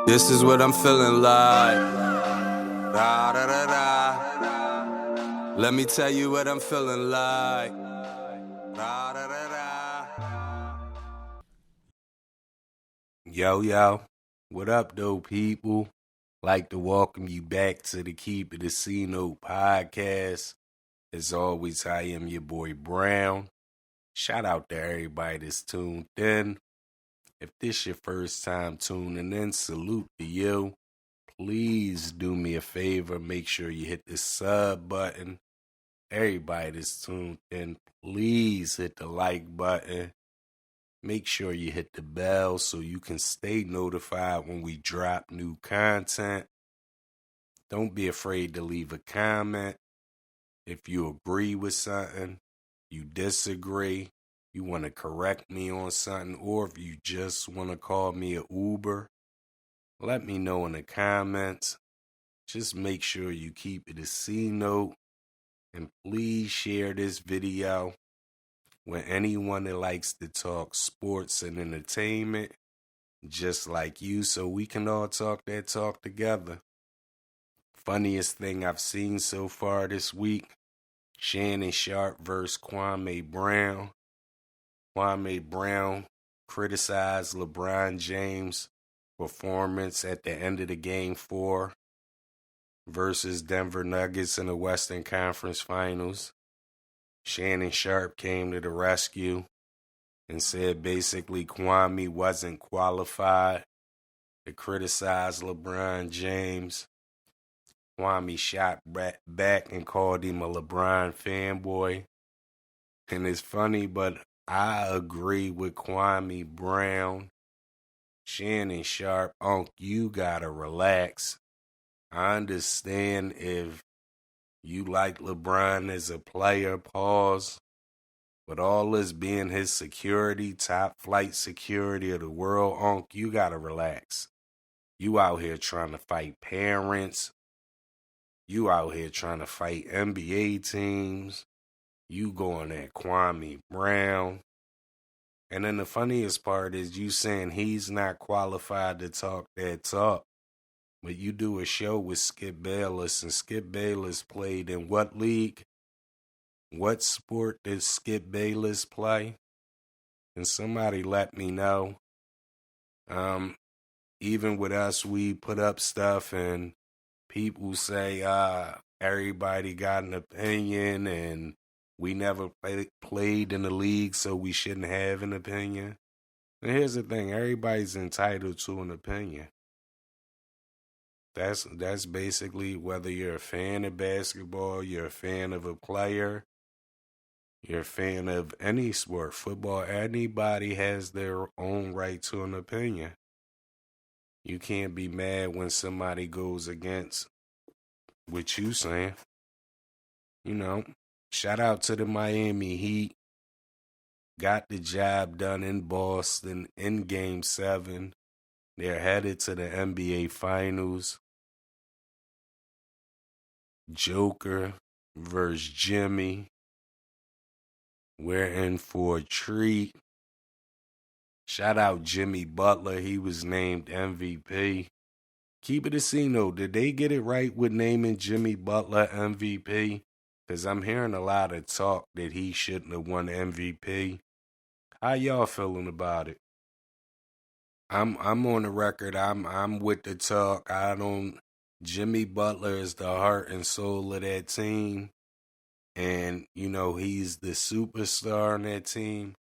This is what I'm feeling like. Da, da, da, da. Let me tell you what I'm feeling like. Da, da, da, da. Yo, what up, though, people? Like to welcome you back to the Keep It a C-Note podcast. As always, I am your boy Brown. Shout out to everybody that's tuned in. If this your first time tuning in, salute to you. Please do me a favor, make sure you hit the sub button. Everybody that's tuned in, please hit the like button. Make sure you hit the bell so you can stay notified when we drop new content. Don't be afraid to leave a comment. If you agree with something, you disagree, you want to correct me on something, or if you just want to call me an Oouuber, let me know in the comments. Just make sure you keep it a C-Note. And please share this video with anyone that likes to talk sports and entertainment, just like you, so we can all talk that talk together. Funniest thing I've seen so far this week, Shannon Sharp versus Kwame Brown. Kwame Brown criticized LeBron James' performance at the end of the Game 4 versus Denver Nuggets in the Western Conference Finals. Shannon Sharp came to the rescue and said basically Kwame wasn't qualified to criticize LeBron James. Kwame shot back and called him a LeBron fanboy. And it's funny, but I agree with Kwame Brown. Shannon Sharp, you gotta relax. I understand if you like LeBron as a player, pause. But all this being his security, top flight security of the world, you gotta relax. You out here trying to fight parents. You out here trying to fight NBA teams. You going at Kwame Brown. And then the funniest part is you saying he's not qualified to talk that talk. But you do a show with Skip Bayless, and Skip Bayless played in what league? What sport did Skip Bayless play? And somebody let me know. Even with us, we put up stuff and people say everybody got an opinion and we never played in the league, so we shouldn't have an opinion. And here's the thing, everybody's entitled to an opinion. That's basically whether you're a fan of basketball, you're a fan of a player, you're a fan of any sport, football, anybody has their own right to an opinion. You can't be mad when somebody goes against what you saying. You know, shout out to the Miami Heat. Got the job done in Boston in Game 7. They're headed to the NBA Finals. Joker versus Jimmy. We're in for a treat. Shout out Jimmy Butler. He was named MVP. Keep it a C-Note. Did they get it right with naming Jimmy Butler MVP? Because I'm hearing a lot of talk that he shouldn't have won MVP. How y'all feeling about it? I'm on the record. I'm with the talk. Jimmy Butler is the heart and soul of that team. And, he's the superstar on that team.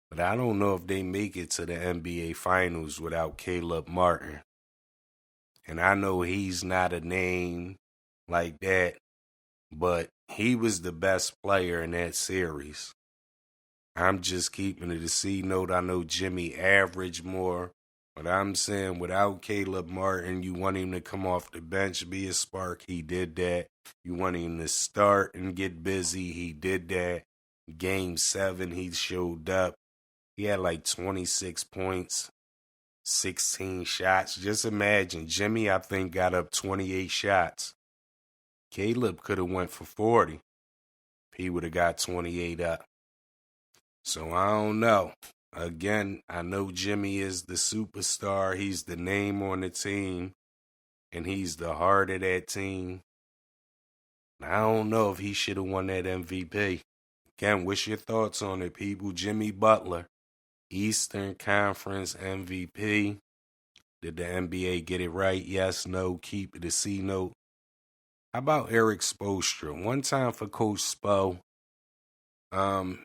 But I don't know if they make it to the NBA Finals without Caleb Martin. And I know he's not a name like that, but he was the best player in that series. I'm just keeping it a C-Note. I know Jimmy averaged more, but I'm saying without Caleb Martin, you want him to come off the bench, be a spark. He did that. You want him to start and get busy. He did that. Game 7, he showed up. He had like 26 points, 16 shots. Just imagine, Jimmy, I think, got up 28 shots. Caleb could have went for 40 if he would have got 28 up. So I don't know. again, I know Jimmy is the superstar. He's the name on the team, and he's the heart of that team. I don't know if he should have won that MVP. Again, what's your thoughts on it, people? Jimmy Butler, Eastern Conference MVP. Did the NBA get it right? Yes, no, keep it a C note. How about Erik Spoelstra? One time for Coach Spo.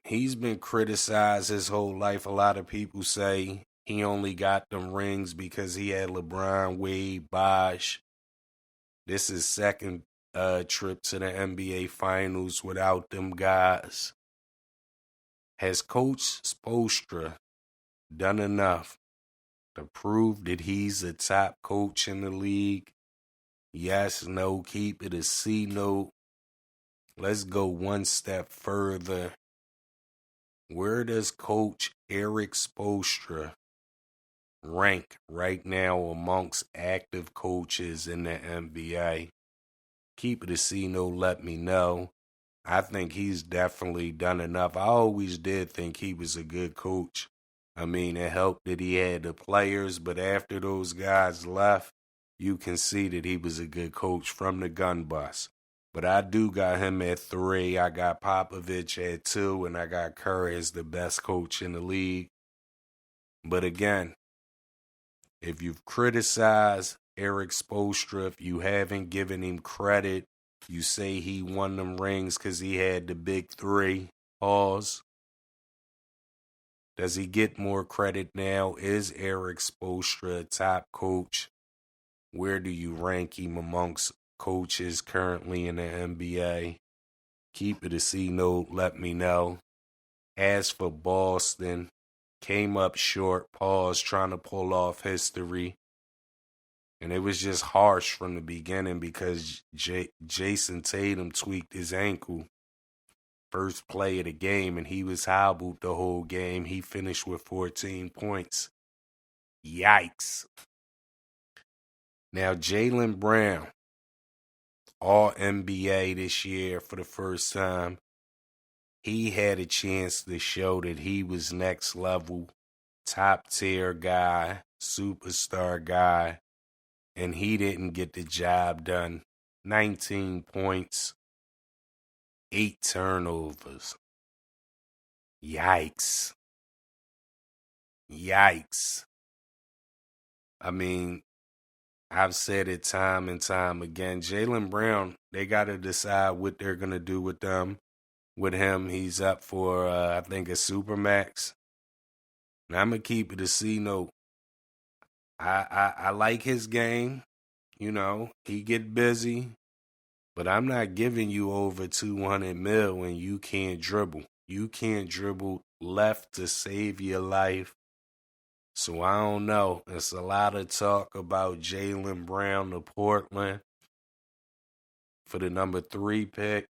He's been criticized his whole life. A lot of people say he only got them rings because he had LeBron, Wade, Bosh. This is second trip to the NBA Finals without them guys. Has Coach Spoelstra done enough to prove that he's a top coach in the league? Yes, no, keep it a C note. Let's go one step further. Where does Coach Erik Spoelstra rank right now amongst active coaches in the NBA? Keep it a C note, let me know. I think he's definitely done enough. I always did think he was a good coach. I mean, it helped that he had the players, but after those guys left, you can see that he was a good coach from the gun bus. But I do got him at 3. I got Popovich at 2, and I got Curry as the best coach in the league. But again, if you've criticized Erik Spoelstra, if you haven't given him credit, you say he won them rings because he had the big 3. Pause. Does he get more credit now? Is Erik Spoelstra a top coach? Where do you rank him amongst coaches currently in the NBA? Keep it a C note, let me know. As for Boston, came up short, pause, trying to pull off history. And it was just harsh from the beginning because Jayson Tatum tweaked his ankle. First play of the game, and he was hobbled the whole game. He finished with 14 points. Yikes. Now, Jaylen Brown, all NBA this year for the first time. He had a chance to show that he was next level, top tier guy, superstar guy, and he didn't get the job done. 19 points, 8 turnovers. Yikes. Yikes. I mean, I've said it time and time again. Jaylen Brown, they got to decide what they're going to do with him. He's up for, I think, a Supermax. And I'm going to keep it a C note. I like his game. You know, he get busy. But I'm not giving you over 200 mil when you can't dribble. You can't dribble left to save your life. So I don't know. There's a lot of talk about Jaylen Brown to Portland for the number 3 pick.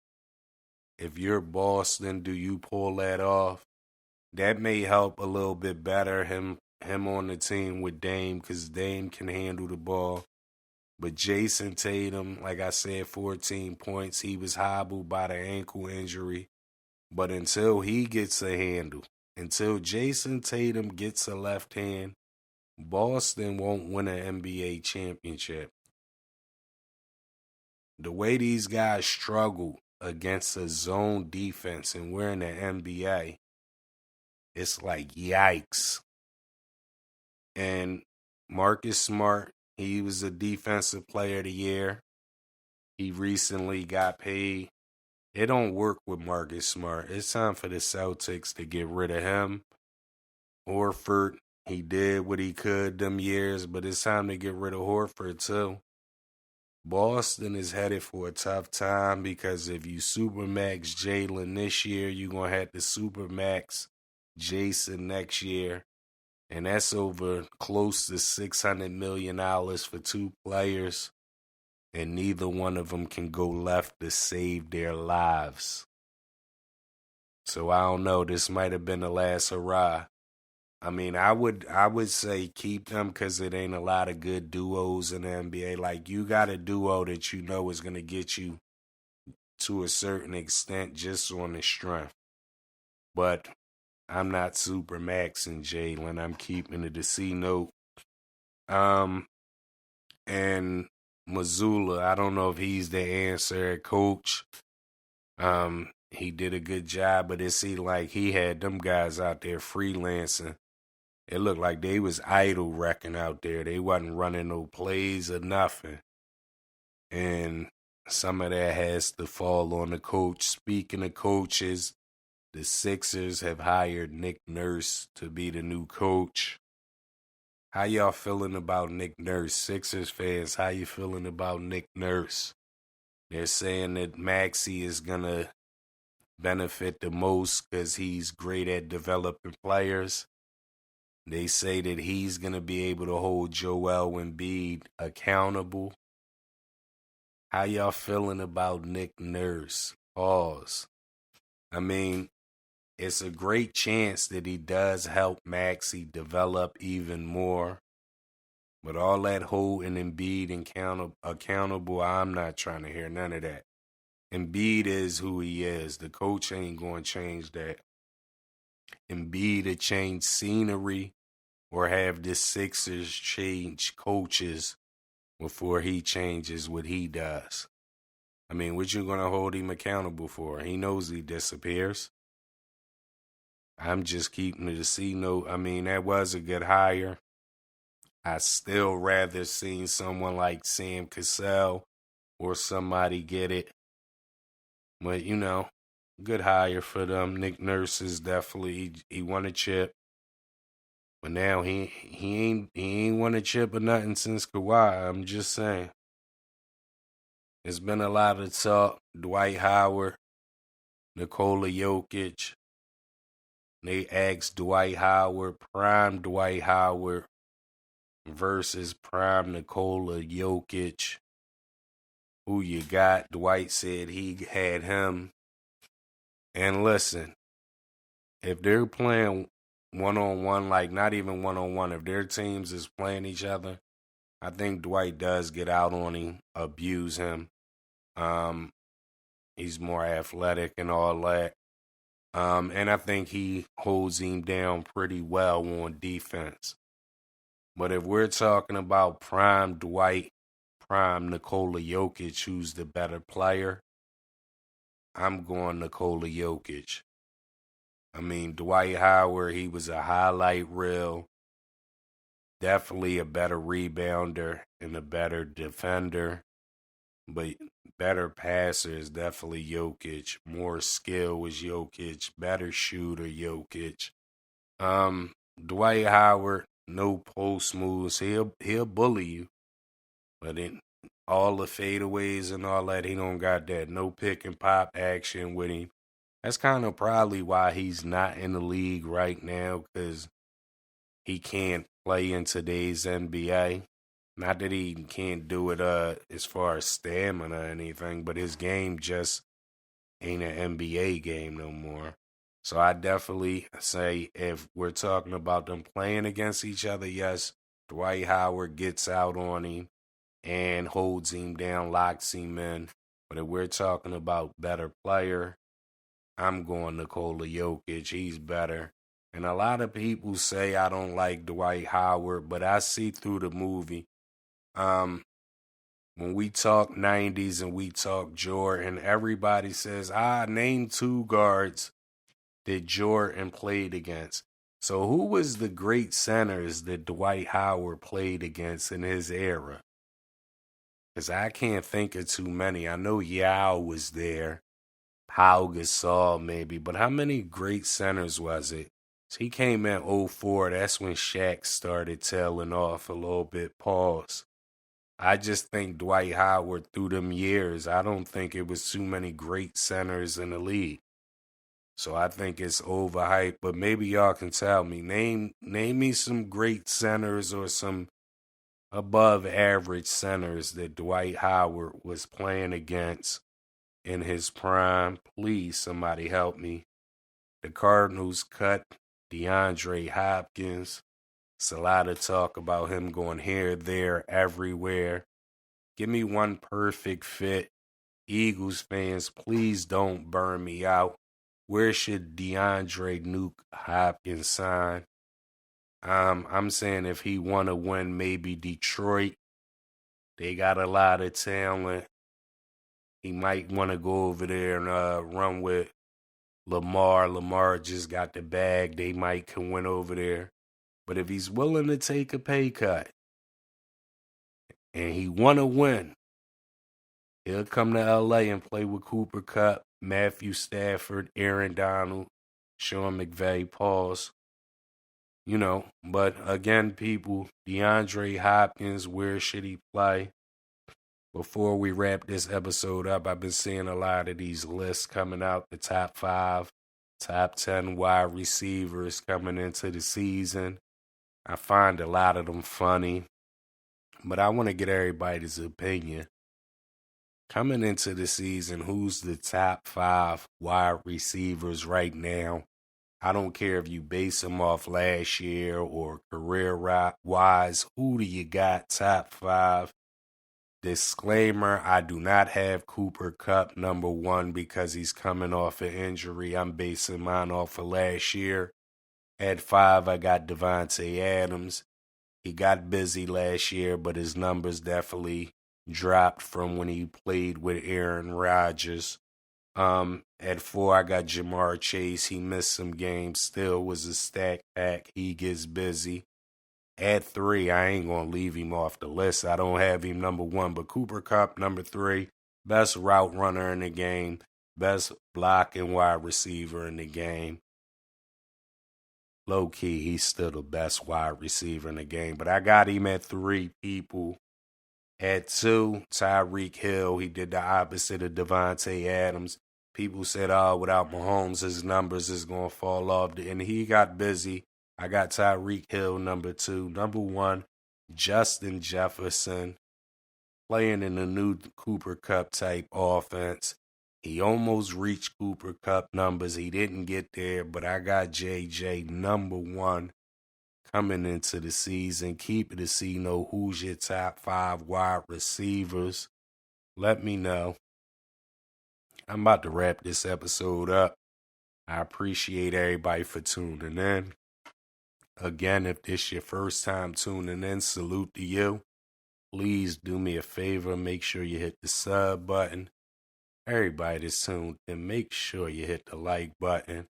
If you're Boston, do you pull that off? That may help a little bit better him on the team with Dame because Dame can handle the ball. But Jayson Tatum, like I said, 14 points. He was hobbled by the ankle injury. But until he gets a handle, until Jayson Tatum gets a left hand, Boston won't win an NBA championship. The way these guys struggle against a zone defense and we're in the NBA, it's like yikes. And Marcus Smart, he was a defensive player of the year. He recently got paid. It don't work with Marcus Smart. It's time for the Celtics to get rid of him. Horford, he did what he could them years, but it's time to get rid of Horford too. Boston is headed for a tough time because if you supermax Jaylen this year, you're going to have to supermax Jayson next year. And that's over close to $600 million for 2 players. And neither one of them can go left to save their lives. So I don't know. This might have been the last hurrah. I mean, I would say keep them because it ain't a lot of good duos in the NBA. Like, you got a duo that you know is going to get you to a certain extent just on the strength. But I'm not super maxing Jaylen. I'm keeping it a C note. And Missoula, I don't know if he's the answer at coach. He did a good job, but it seemed like he had them guys out there freelancing. It looked like they was idle wrecking out there. They wasn't running no plays or nothing. And some of that has to fall on the coach. Speaking of coaches, the Sixers have hired Nick Nurse to be the new coach. How y'all feeling about Nick Nurse? Sixers fans, how you feeling about Nick Nurse? They're saying that Maxey is going to benefit the most because he's great at developing players. They say that he's going to be able to hold Joel Embiid accountable. How y'all feeling about Nick Nurse? Pause. I mean, it's a great chance that he does help Maxey develop even more. But all that holding Embiid accountable, I'm not trying to hear none of that. Embiid is who he is. The coach ain't going to change that. Embiid to change scenery or have the Sixers change coaches before he changes what he does. I mean, what you going to hold him accountable for? He knows he disappears. I'm just keeping it a C note. I mean, that was a good hire. I still rather seen someone like Sam Cassell or somebody get it. But, you know, good hire for them. Nick Nurse is definitely, he won a chip. But now he ain't won a chip or nothing since Kawhi. I'm just saying. There's been a lot of talk. Dwight Howard, Nikola Jokic. They asked Dwight Howard, prime Dwight Howard versus prime Nikola Jokic. Who you got? Dwight said he had him. And listen, if they're playing one-on-one, like not even one-on-one, if their teams is playing each other, I think Dwight does get out on him, abuse him. He's more athletic and all that. And I think he holds him down pretty well on defense. But if we're talking about prime Dwight, prime Nikola Jokic, who's the better player, I'm going Nikola Jokic. I mean, Dwight Howard, he was a highlight reel. Definitely a better rebounder and a better defender. But better passer is definitely Jokic. More skill was Jokic. Better shooter, Jokic. Dwight Howard, no post moves. He'll bully you. But in all the fadeaways and all that, he don't got that. No pick and pop action with him. That's kind of probably why he's not in the league right now, because he can't play in today's NBA. Not that he can't do it as far as stamina or anything, but his game just ain't an NBA game no more. So I definitely say if we're talking about them playing against each other, yes, Dwight Howard gets out on him and holds him down, locks him in. But if we're talking about better player, I'm going Nikola Jokic. He's better. And a lot of people say I don't like Dwight Howard, but I see through the movie. When we talk 90s and we talk Jordan, everybody says, name two guards that Jordan played against. So who was the great centers that Dwight Howard played against in his era? Because I can't think of too many. I know Yao was there. Pau Gasol maybe. But how many great centers was it? So he came in 04. That's when Shaq started tailing off a little bit. Pause. I just think Dwight Howard through them years, I don't think it was too many great centers in the league. So I think it's overhyped. But maybe y'all can tell me. Name me some great centers or some above average centers that Dwight Howard was playing against in his prime. Please, somebody help me. The Cardinals cut DeAndre Hopkins. It's a lot of talk about him going here, there, everywhere. Give me one perfect fit. Eagles fans, please don't burn me out. Where should DeAndre Hopkins sign? I'm saying if he want to win, maybe Detroit. They got a lot of talent. He might want to go over there and run with Lamar. Lamar just got the bag. They might can win over there. But if he's willing to take a pay cut and he want to win, he'll come to L.A. and play with Cooper Kupp, Matthew Stafford, Aaron Donald, Sean McVay, pause. But again, people, DeAndre Hopkins, where should he play? Before we wrap this episode up, I've been seeing a lot of these lists coming out, the top 5, top 10 wide receivers coming into the season. I find a lot of them funny, but I want to get everybody's opinion. Coming into the season, who's the top 5 wide receivers right now? I don't care if you base them off last year or career-wise. Who do you got top 5? Disclaimer, I do not have Cooper Kupp number 1 because he's coming off an injury. I'm basing mine off of last year. At 5, I got Devontae Adams. He got busy last year, but his numbers definitely dropped from when he played with Aaron Rodgers. At 4, I got Jamar Chase. He missed some games, still was a stack pack. He gets busy. At 3, I ain't going to leave him off the list. I don't have him number 1, but Cooper Kupp number 3, best route runner in the game, best blocking wide receiver in the game. Low-key, he's still the best wide receiver in the game, but I got him at 3, people. At 2, Tyreek Hill. He did the opposite of Devontae Adams. People said, without Mahomes, his numbers is going to fall off. And he got busy. I got Tyreek Hill number 2. Number 1, Justin Jefferson. Playing in the new Cooper Kupp type offense. He almost reached Cooper Kupp numbers. He didn't get there, but I got JJ number 1 coming into the season. Keep it to see who's your top 5 wide receivers. Let me know. I'm about to wrap this episode up. I appreciate everybody for tuning in. Again, if this your first time tuning in, salute to you. Please do me a favor. Make sure you hit the sub button. Everybody that's tuned in, make sure you hit the like button.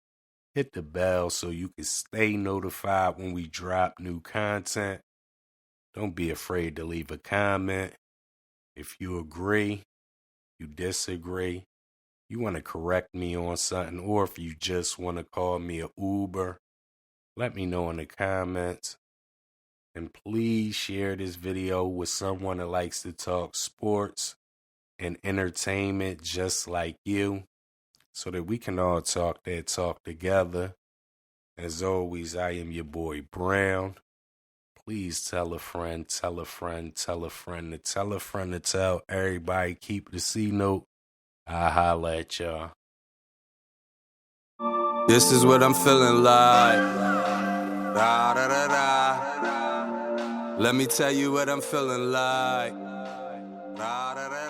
Hit the bell so you can stay notified when we drop new content. Don't be afraid to leave a comment. If you agree, you disagree, you want to correct me on something, or if you just want to call me a Oouuber, let me know in the comments. And please share this video with someone that likes to talk sports and entertainment just like you, so that we can all talk that talk together. As always, I am your boy Brown. Please tell a friend, tell a friend, tell a friend to tell a friend to tell everybody. Keep the C note. I'll holla at y'all. This is what I'm feeling like. Da, da, da, da. Let me tell you what I'm feeling like. Da, da, da, da.